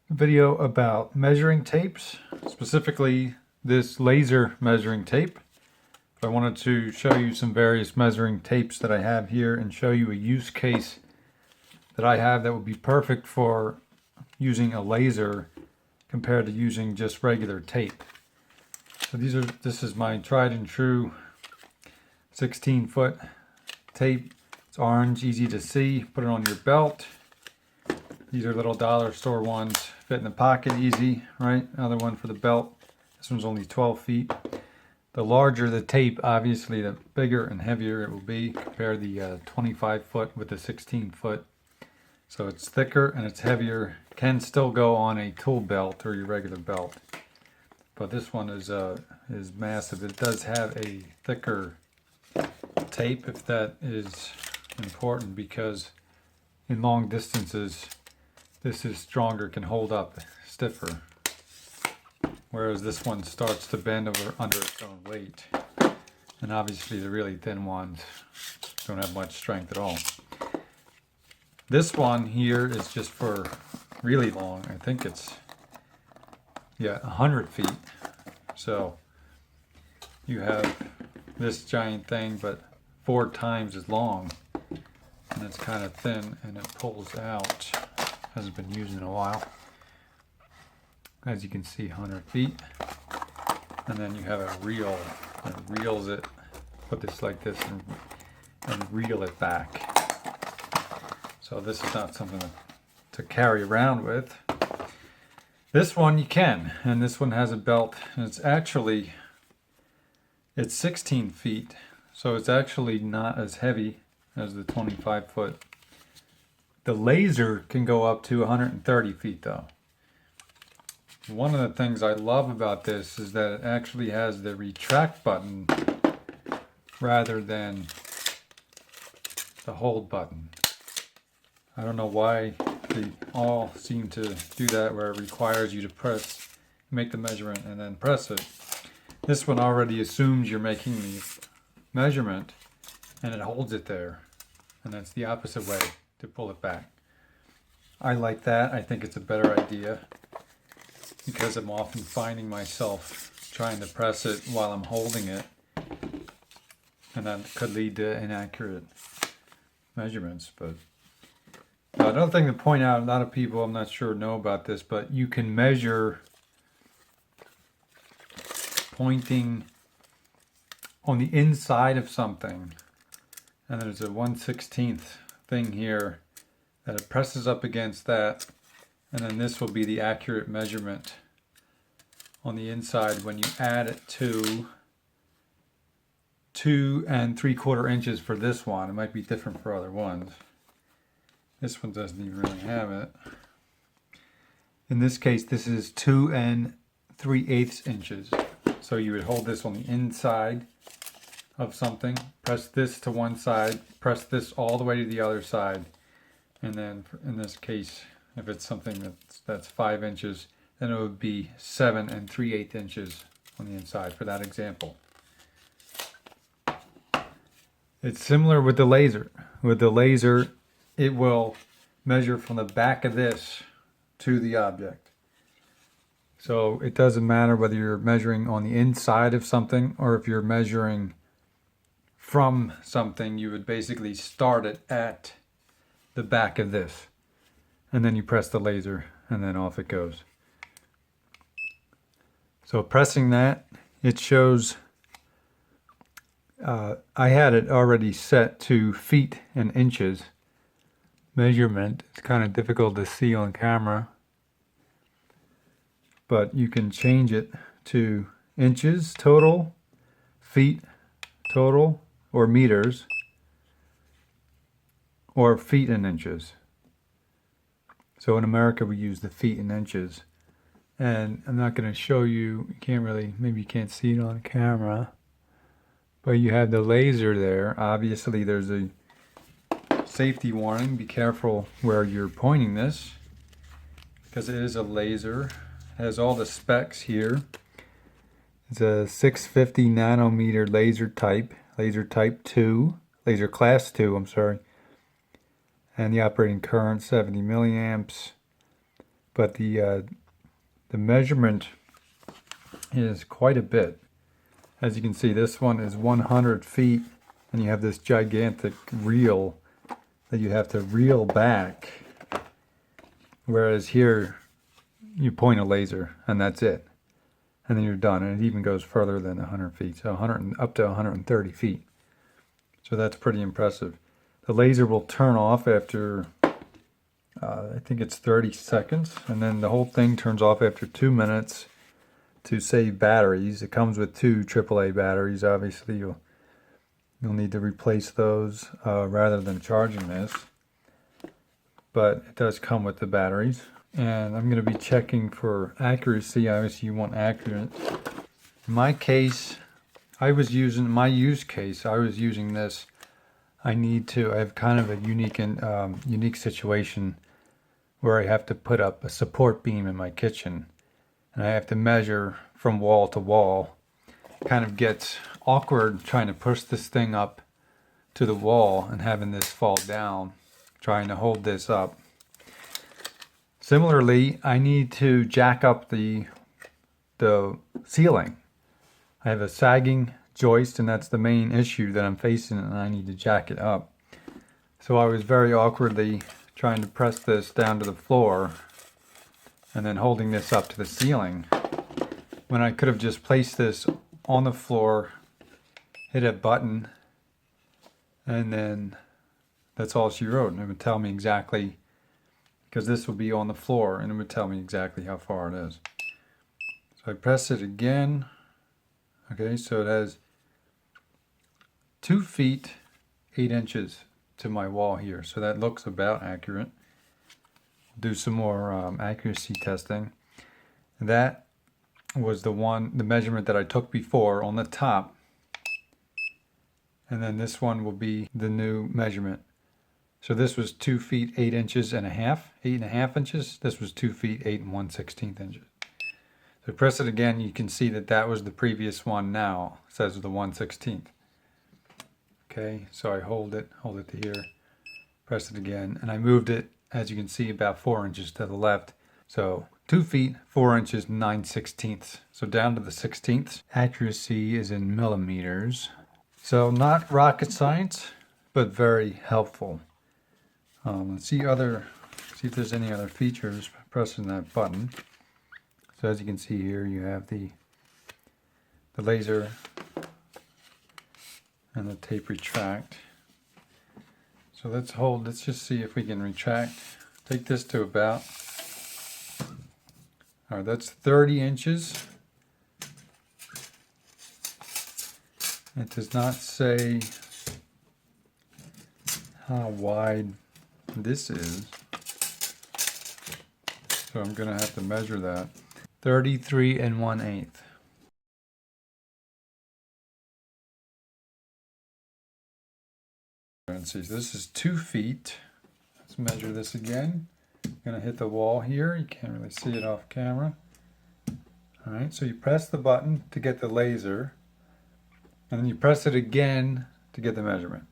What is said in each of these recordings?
Video about measuring tapes, specifically this laser measuring tape. I wanted to show you some various measuring tapes that I have here and show you a use case that I have that would be perfect for using a laser compared to using just regular tape. So this is my tried and true 16-foot tape. It's orange, easy to see. Put it on your belt. These are little dollar store ones, fit in the pocket easy, right? Another one for the belt. This one's only 12 feet. The larger the tape, obviously, the bigger and heavier it will be. Compare the 25 foot with the 16 foot. So it's thicker and it's heavier. Can still go on a tool belt or your regular belt. But this one is massive. It does have a thicker tape, if that is important, because in long distances, this is stronger, can hold up stiffer, whereas this one starts to bend over under its own weight. And obviously the really thin ones don't have much strength at all. This one here is just for really long. I think it's 100 feet. So you have this giant thing, but 4 times as long, and it's kind of thin and it pulls out. Hasn't been used in a while. As you can see, 100 feet. And then you have a reel that reels it. Put this like this and reel it back. So this is not something to carry around with. This one you can, and this one has a belt, and it's 16 feet, so it's actually not as heavy as the 25 foot. The laser can go up to 130 feet though. One of the things I love about this is that it actually has the retract button rather than the hold button. I don't know why they all seem to do that, where it requires you to make the measurement and then press it. This one already assumes you're making the measurement and it holds it there. And that's the opposite way to pull it back. I like that. I think it's a better idea because I'm often finding myself trying to press it while I'm holding it, and that could lead to inaccurate measurements. But another thing to point out, a lot of people, I'm not sure, know about this, but you can measure pointing on the inside of something, and there's a 1/16 thing here that it presses up against that, and then this will be the accurate measurement on the inside when you add it to 2 3/4 inches for this one. It might be different for other ones. This one doesn't even really have it. In this case, this is 2 3/8 inches. So you would hold this on the inside of something, press this to one side, press this all the way to the other side, and then in this case, if it's something that's 5 inches, then it would be 7 3/8 inches on the inside for that example. It's similar with the laser. With the laser, it will measure from the back of this to the object. So it doesn't matter whether you're measuring on the inside of something or if you're measuring from something. You would basically start it at the back of this, and then you press the laser and then off it goes. So pressing that, it shows I had it already set to feet and inches measurement. It's kind of difficult to see on camera, but you can change it to inches total, feet total, or meters, or feet and inches. So in America we use the feet and inches, and I'm not going to show you, you can't really, maybe you can't see it on camera, but you have the laser there. Obviously there's a safety warning. Be careful where you're pointing this, because it is a laser. It has all the specs here. It's a 650 nanometer laser type 2, laser class 2, I'm sorry. And the operating current 70 milliamps. but the measurement is quite a bit. As you can see, this one is 100 feet, and you have this gigantic reel that you have to reel back. Whereas here, you point a laser, and that's it. And then you're done, and it even goes further than 100 feet, so 100, up to 130 feet. So that's pretty impressive. The laser will turn off after, I think it's 30 seconds, and then the whole thing turns off after 2 minutes to save batteries. It comes with 2 AAA batteries. Obviously, you'll need to replace those rather than charging this. But it does come with the batteries. And I'm going to be checking for accuracy. Obviously, you want accurate. In my case, I was using this. I have kind of a unique situation where I have to put up a support beam in my kitchen, and I have to measure from wall to wall. It kind of gets awkward trying to push this thing up to the wall and having this fall down, trying to hold this up. Similarly, I need to jack up the ceiling. I have a sagging joist, and that's the main issue that I'm facing, and I need to jack it up. So I was very awkwardly trying to press this down to the floor and then holding this up to the ceiling, when I could have just placed this on the floor, hit a button, and then that's all she wrote, and it would tell me exactly, because this would be on the floor, and it would tell me exactly how far it is. So I press it again. Okay, so it has 2 feet 8 inches to my wall here, so that looks about accurate. Do some more accuracy testing. That was the measurement that I took before on the top, and then this one will be the new measurement. So this was 2 feet 8 inches and a half, 8.5 inches. This was 2 feet 8 and 1/16 inches. So press it again, you can see that was the previous one now. It says the 1/16. Okay, so I hold it to here, press it again, and I moved it, as you can see, about 4 inches to the left. So 2 feet 4 inches 9/16. So down to the 16th. Accuracy is in millimeters. So not rocket science, but very helpful. Let's see if there's any other features by pressing that button. So as you can see here, you have the laser and the tape retract. So let's just see if we can retract. Take this to about, all right, that's 30 inches. It does not say how wide this is, so I'm going to have to measure that. 33 1/8. And see, this is 2 feet. Let's measure this again. I'm going to hit the wall here. You can't really see it off camera. All right, so you press the button to get the laser, and then you press it again to get the measurement.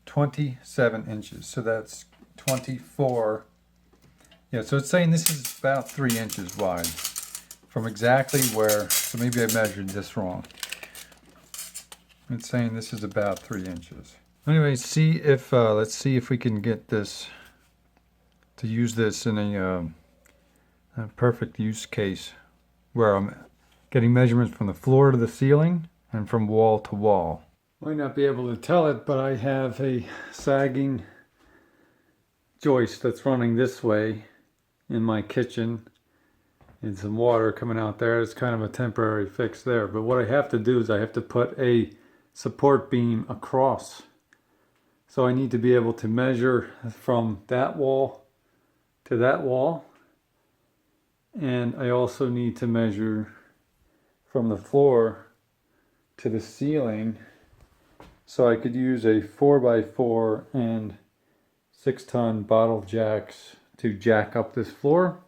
27 inches, so that's 24. Yeah, so it's saying this is about 3 inches wide from exactly where, so maybe I measured this wrong. It's saying this is about 3 inches. Anyway, let's see if we can get this to use this in a perfect use case where I'm getting measurements from the floor to the ceiling and from wall to wall. Might not be able to tell it, but I have a sagging joist that's running this way in my kitchen and some water coming out there. It's kind of a temporary fix there, but what I have to do is I have to put a support beam across. So I need to be able to measure from that wall to that wall, and I also need to measure from the floor to the ceiling, so I could use a 4x4 and 6-ton bottle jacks to jack up this floor.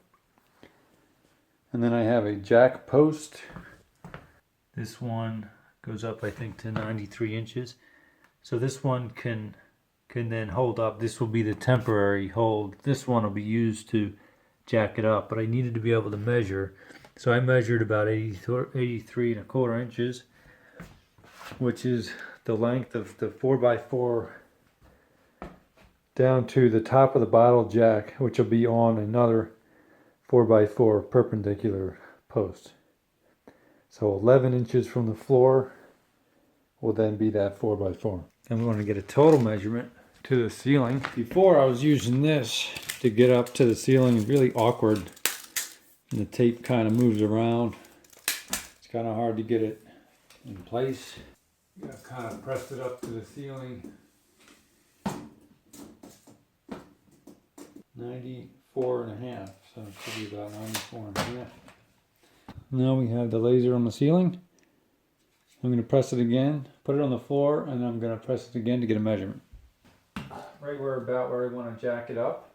And then I have a jack post. This one goes up, I think, to 93 inches. So this one can can then hold up. This will be the temporary hold. This one will be used to jack it up, but I needed to be able to measure. So I measured about 83 and a quarter inches, which is the length of the 4x4 down to the top of the bottle jack, which will be on another 4x4 perpendicular post. So 11 inches from the floor will then be that 4x4. And we want to get a total measurement to the ceiling. Before I was using this to get up to the ceiling. It's really awkward, and the tape kind of moves around. It's kind of hard to get it in place. You gotta kind of press it up to the ceiling. 94 and a half, so it should be about 94 and a half. Now we have the laser on the ceiling. I'm going to press it again, put it on the floor, and I'm going to press it again to get a measurement. Right about where I want to jack it up.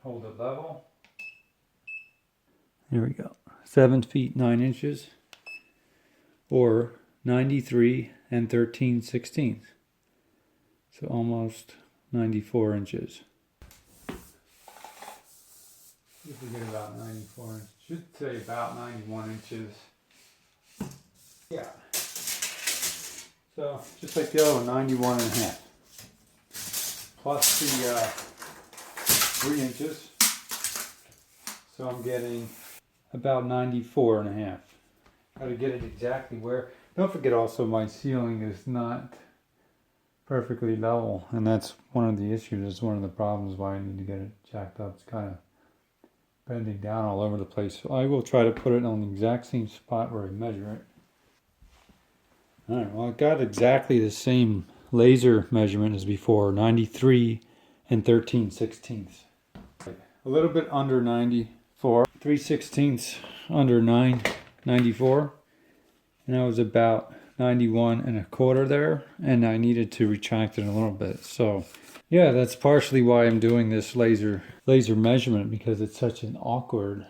Hold it level. Here we go. 7 feet 9 inches, or 93 and 13/16. So almost 94 inches. If we get about 94 inches, should say about 91 inches. Yeah. So just like the other one, 91 and a half. Plus the 3 inches. So I'm getting about 94 and a half. Got to get it exactly where. Don't forget also my ceiling is not perfectly level, and that's one of the issues. It's one of the problems why I need to get it jacked up. It's kind of bending down all over the place. So I will try to put it on the exact same spot where I measure it. Alright, well I got exactly the same laser measurement as before, 93 and 13/16. A little bit under 94, 3/16 under 94, and I was about 91 and a quarter there, and I needed to retract it a little bit. So yeah, that's partially why I'm doing this laser measurement, because it's such an awkward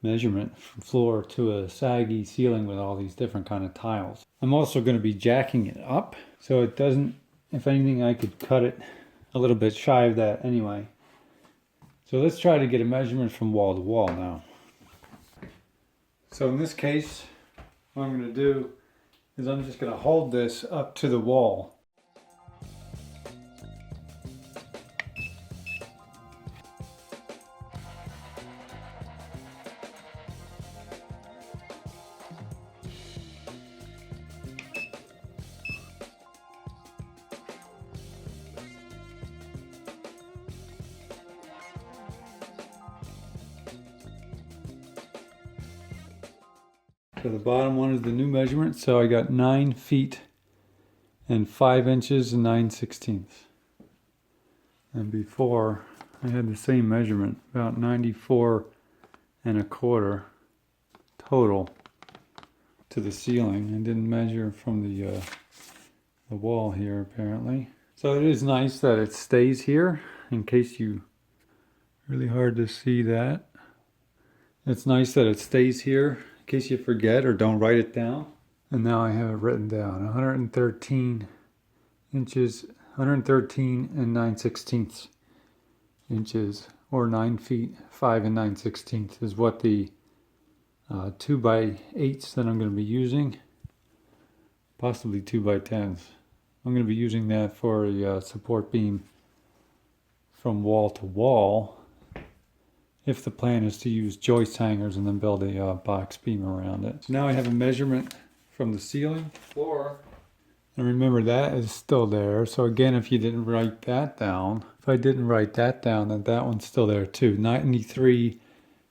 measurement from floor to a saggy ceiling with all these different kind of tiles. I'm also going to be jacking it up, so it doesn't, if anything, I could cut it a little bit shy of that anyway. So let's try to get a measurement from wall to wall now. So in this case, what I'm going to do is I'm just going to hold this up to the wall. So the bottom one is the new measurement. So I got 9 feet and 5 inches and 9/16. And before I had the same measurement, about 94 and a quarter total to the ceiling. I didn't measure from the wall here apparently. So it is nice that it stays here, in case you, really hard to see that. It's nice that it stays here in case you forget or don't write it down. And now I have it written down. 113 inches, 113 and 9/16 inches, or 9 feet 5 and 9/16 is what the 2x8s that I'm going to be using, possibly 2x10s. I'm going to be using that for a support beam from wall to wall, if the plan is to use joist hangers and then build a box beam around it. So now I have a measurement from the ceiling, floor, and remember that is still there. So again, if you didn't write that down, if I didn't write that down, then that one's still there too. 93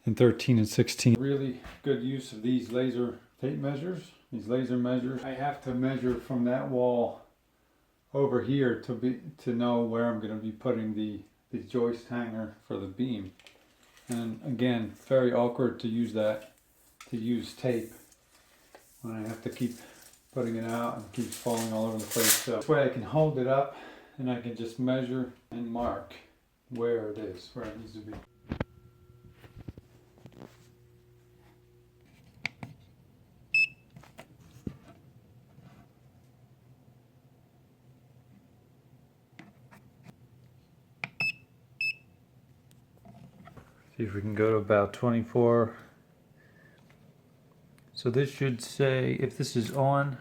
and 13/16. Really good use of these laser tape measures, these laser measures. I have to measure from that wall over here to know where I'm going to be putting the joist hanger for the beam. And again, very awkward to use tape when I have to keep putting it out and it keeps falling all over the place. So this way I can hold it up and I can just measure and mark where it is, where it needs to be. See if we can go to about 24. So this should say, if this is on,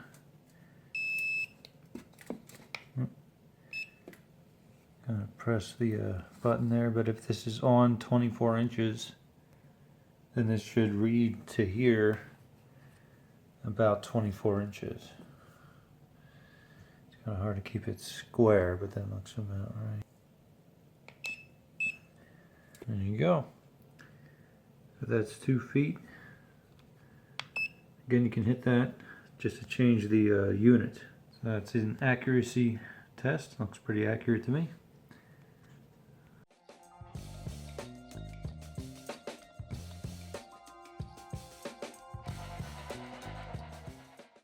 gonna press the button there, but if this is on 24 inches, then this should read to here about 24 inches. It's kind of hard to keep it square, but that looks about right. There you go. So that's 2 feet. Again, you can hit that just to change the unit. So that's an accuracy test. Looks pretty accurate to me.